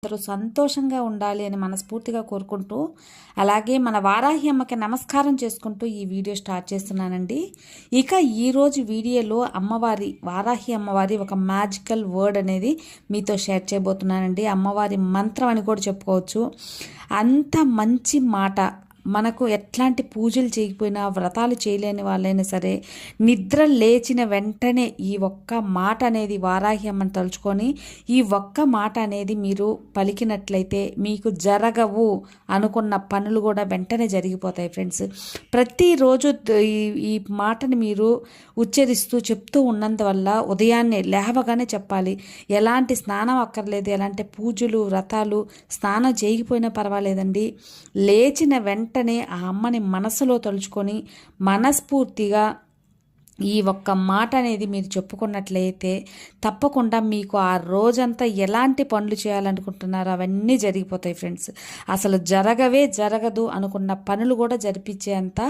అందరూ సంతోషంగా ఉండాలి అని మనస్ఫూర్తిగా కోరుకుంటూ, అలాగే మన వారాహి అమ్మకి నమస్కారం చేసుకుంటూ ఈ వీడియో స్టార్ట్ చేస్తున్నానండి. ఇక ఈరోజు వీడియోలో వారాహి అమ్మవారి ఒక మ్యాజికల్ వర్డ్ అనేది మీతో షేర్ చేయబోతున్నానండి. అమ్మవారి మంత్రం అని కూడా చెప్పుకోవచ్చు. అంత మంచి మాట. మనకు ఎట్లాంటి పూజలు చేయకపోయినా, వ్రతాలు చేయలేని వాళ్ళైనా సరే, నిద్ర లేచిన వెంటనే ఈ ఒక్క మాట అనేది వారాహి అమ్మని తలుచుకొని ఈ ఒక్క మాట అనేది మీరు పలికినట్లయితే మీకు జరగవు అనుకున్న పనులు కూడా వెంటనే జరిగిపోతాయి ఫ్రెండ్స్. ప్రతిరోజు ఈ మాటని మీరు ఉచ్చరిస్తూ చెప్తూ ఉన్నందువల్ల ఉదయాన్నే లేవగానే చెప్పాలి. ఎలాంటి స్నానం అక్కర్లేదు, ఎలాంటి పూజలు వ్రతాలు స్నానం చేయకపోయినా పర్వాలేదండి. లేచిన వెంటనే ఆ అమ్మని మనసులో తలుచుకొని మనస్ఫూర్తిగా ఈ ఒక్క మాట అనేది మీరు చెప్పుకున్నట్లయితే తప్పకుండా మీకు ఆ రోజంతా ఎలాంటి పనులు చేయాలనుకుంటున్నారో అవన్నీ జరిగిపోతాయి ఫ్రెండ్స్. అసలు జరగదు అనుకున్న పనులు కూడా జరిపించేంత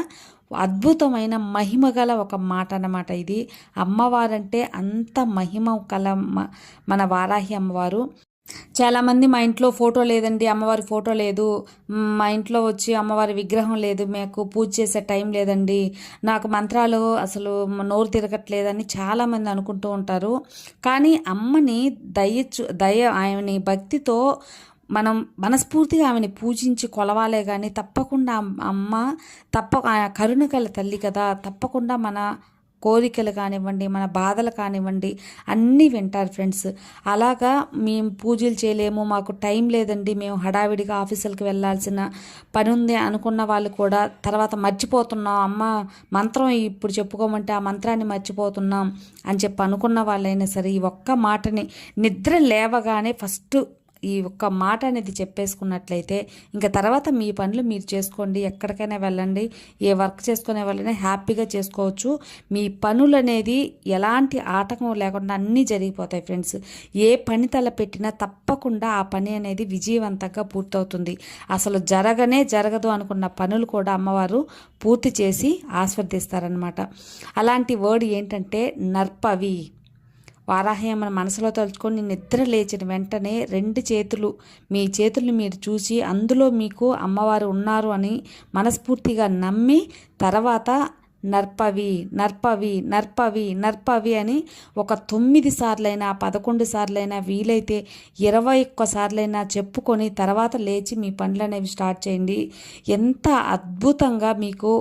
అద్భుతమైన మహిమ గల ఒక మాట అన్నమాట ఇది. అమ్మవారంటే అంత మహిమ కల మన వారాహి అమ్మవారు. చాలామంది మా ఇంట్లో ఫోటో లేదండి, అమ్మవారి ఫోటో లేదు, మా ఇంట్లో వచ్చి అమ్మవారి విగ్రహం లేదు, మాకు పూజ చేసే టైం లేదండి, నాకు మంత్రాలు అసలు నోరు తిరగట్లేదని చాలామంది అనుకుంటూ ఉంటారు. కానీ అమ్మని ఆమెని భక్తితో మనం మనస్ఫూర్తిగా ఆమెని పూజించి కొలవాలే కానీ తప్పకుండా అమ్మ కరుణగల తల్లి కదా, తప్పకుండా మన కోరికలు కానివ్వండి, మన బాధలు కానివ్వండి అన్నీ వింటారు ఫ్రెండ్స్. అలాగా మేము పూజలు చేయలేము, మాకు టైం లేదండి, మేము హడావిడిగా ఆఫీసులకు వెళ్ళాల్సిన పని ఉంది అనుకున్న వాళ్ళు కూడా తర్వాత మర్చిపోతున్నాం, అమ్మ మంత్రం ఇప్పుడు చెప్పుకోమంటే ఆ మంత్రాన్ని మర్చిపోతున్నాం అని చెప్పి అనుకున్న వాళ్ళైనా సరే ఈ ఒక్క మాటని నిద్ర లేవగానే ఫస్ట్ ఈ ఒక్క మాట అనేది చెప్పేసుకున్నట్లయితే ఇంకా తర్వాత మీ పనులు మీరు చేసుకోండి, ఎక్కడికైనా వెళ్ళండి, ఏ వర్క్ చేసుకునే వాళ్ళైనా హ్యాపీగా చేసుకోవచ్చు. మీ పనులు అనేది ఎలాంటి ఆటంకం లేకుండా అన్నీ జరిగిపోతాయి ఫ్రెండ్స్. ఏ పని తలపెట్టినా తప్పకుండా ఆ పని అనేది విజయవంతంగా పూర్తవుతుంది. అసలు జరగదు అనుకున్న పనులు కూడా అమ్మవారు పూర్తి చేసి ఆస్వాదిస్తారనమాట. అలాంటి వర్డ్ ఏంటంటే నర్పవి. వారాహి అమ్మని మనసులో తలుచుకొని నిద్ర లేచిన వెంటనే మీ చేతుల్ని మీరు చూసి అందులో మీకు అమ్మవారు ఉన్నారు అని మనస్ఫూర్తిగా నమ్మి తర్వాత నర్పవి నర్పవి నర్పవి నర్పవి అని ఒక 9 సార్లైనా 11 సార్లైనా వీలైతే 21 సార్లైనా చెప్పుకొని తర్వాత లేచి మీ పనులు అనేవి స్టార్ట్ చేయండి. ఎంత అద్భుతంగా మీకు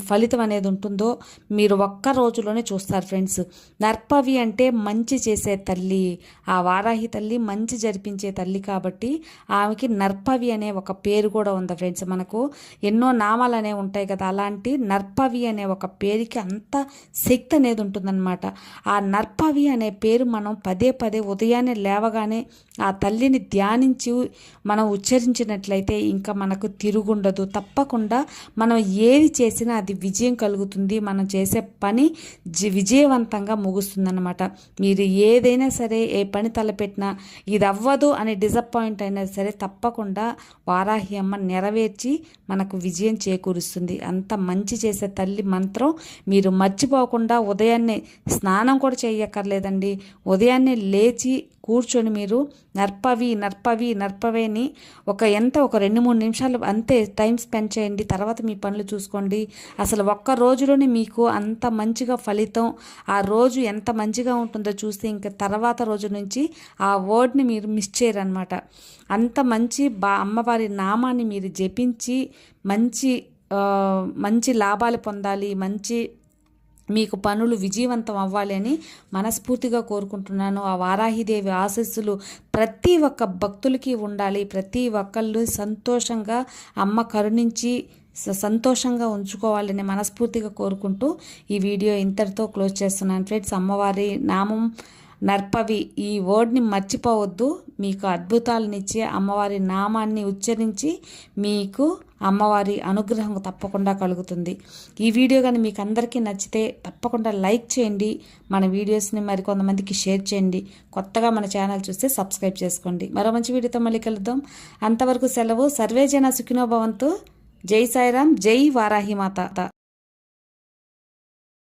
ఫలితం అనేది ఉంటుందో మీరు ఒక్క రోజులోనే చూస్తారు ఫ్రెండ్స్. నర్పవి అంటే మంచి చేసే తల్లి. ఆ వారాహి తల్లి మంచి జరిపించే తల్లి కాబట్టి ఆమెకి నర్పవి అనే ఒక పేరు కూడా ఉంది ఫ్రెండ్స్. మనకు ఎన్నో నామాలు అనేవి ఉంటాయి కదా, అలాంటి నర్పవి అనే ఒక పేరుకి అంత శక్తి అనేది ఉంటుందన్నమాట. ఆ నర్పవి అనే పేరు మనం పదే ఉదయాన్నే లేవగానే ఆ తల్లిని ధ్యానించి మనం ఉచ్చరించినట్లయితే ఇంకా మనకు తిరుగుండదు. తప్పకుండా మనం ఏది చేసినా అది విజయం కలుగుతుంది. మనం చేసే పని విజయవంతంగా ముగుస్తుందన్నమాట. మీరు ఏదైనా సరే ఏ పని తలపెట్టినా ఇది అవ్వదు అని డిసప్పాయింట్ అయినా సరే తప్పకుండా వారాహి అమ్మ నెరవేర్చి మనకు విజయం చేకూరుస్తుంది. అంత మంచి చేసే తల్లి మంత్రం మీరు మర్చిపోకుండా ఉదయాన్నే స్నానం కూడా చేయక్కర్లేదండి, ఉదయాన్నే లేచి కూర్చొని మీరు నర్పవి నర్పవి నర్పవేని ఒక 2-3 నిమిషాలు అంతే టైం స్పెండ్ చేయండి. తర్వాత మీ పనులు చూసుకోండి. అసలు ఒక్క రోజులోనే మీకు అంత మంచిగా ఫలితం, ఆ రోజు ఎంత మంచిగా ఉంటుందో చూస్తే ఇంకా తర్వాత రోజు నుంచి ఆ వర్డ్ని మీరు మిస్ చేయరనమాట. అంత మంచి అమ్మవారి నామాన్ని మీరు జపించి మంచి లాభాలు పొందాలి, మీకు పనులు విజయవంతం అవ్వాలి అని మనస్ఫూర్తిగా కోరుకుంటున్నాను. ఆ వారాహిదేవి ఆశీస్సులు ప్రతి ఒక్క భక్తులకి ఉండాలి. ప్రతి ఒక్కళ్ళు సంతోషంగా అమ్మ కరుణించి సంతోషంగా ఉంచుకోవాలని మనస్ఫూర్తిగా కోరుకుంటూ ఈ వీడియో ఇంతటితో క్లోజ్ చేస్తున్నాను ఫ్రెండ్స్. అమ్మవారి నామం నర్పవి ఈ వర్డ్ని మర్చిపోవద్దు. మీకు అద్భుతాలనిచ్చే అమ్మవారి నామాన్ని ఉచ్చరించి మీకు అమ్మవారి అనుగ్రహం తప్పకుండా కలుగుతుంది. ఈ వీడియో కానీ మీకు అందరికీ నచ్చితే తప్పకుండా లైక్ చేయండి, మన వీడియోస్ని మరికొంతమందికి షేర్ చేయండి. కొత్తగా మన ఛానల్ చూస్తే సబ్స్క్రైబ్ చేసుకోండి. మరో మంచి వీడియోతో మళ్ళీ కలుద్దాం. అంతవరకు సెలవు. సర్వే జన సుఖినో భవంతు. జై సాయిరామ్, జై వారాహి మాత.